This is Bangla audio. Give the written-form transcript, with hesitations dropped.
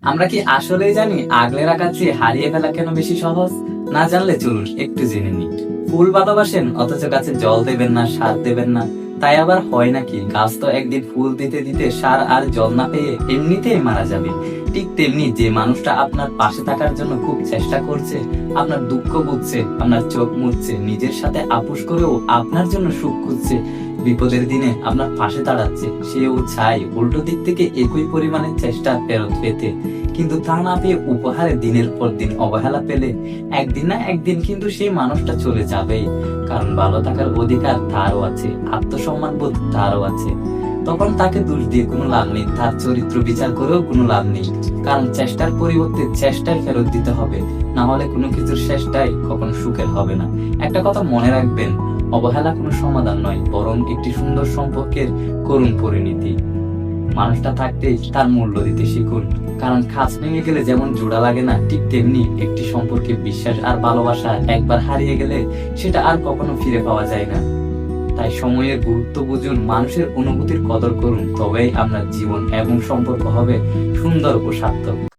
আমরা কি আসলেই জানি আগলে রাখার চেয়ে হারিয়ে ফেলা কেন বেশি সহজ? না জানলে চলুন একটু জেনে নিই। ফুল ভালোবাসেন অথচ গাছে জল দেবেন না, সার দেবেন না। তাই আবার হয় নাকি? গাছ তো একদিন ফুল দিতে দিতে সার আর জল না পেয়ে এমনিতেই মারা যাবে। ঠিক তেমনি যে মানুষটা আপনার পাশে থাকার জন্য খুব চেষ্টা করছে, আপনার দুঃখ বুঝছে, আপনার চোখ মুছছে, নিজের সাথে আপোষ করেও আপনার জন্য সুখ খুঁজছে, বিপদের দিনে আপনার পাশে দাঁড়াচ্ছে, সেও চাই উল্টো দিক থেকে একই পরিমাণের চেষ্টা ফেরত পেতে। কিন্তু তা না পেয়ে উপহারে দিনের পর দিন অবহেলা পেলে একদিন না একদিন কিন্তু সেই মানুষটা চলে যাবেই। কারণ ভালো থাকার অধিকার তারও আছে, আত্মসম্মান বোধ তারও আছে। তখন তাকে দোষ দিয়ে কোনো লাভ নেই, তার চরিত্র বিচার করেও কোনো লাভ নেই। কারণ চেষ্টার পরিবর্তে চেষ্টাই ফেরত দিতে হবে, না হলে কোনো কিছুর শেষটাই কখনো সুখের হবে না। একটা কথা মনে রাখবেন, অবহেলা কোনো সমাধান নয়, বরং একটি সুন্দর সম্পর্কের করুণ পরিণতি। মানুষটা থাকতেই তার মূল্য দিতে শিখুন। কারণ খাঁচ ভেঙে গেলে যেমন জোড়া লাগে না, ঠিক তেমনি একটি সম্পর্কে বিশ্বাস আর ভালোবাসা একবার হারিয়ে গেলে সেটা আর কখনো ফিরে পাওয়া যায় না। তাই সময়ের গুরুত্ব বুঝুন, মানুষের অনুভূতির কদর করুন, তবেই আপনার জীবন এবং সম্পর্ক হবে সুন্দর ও সার্থক।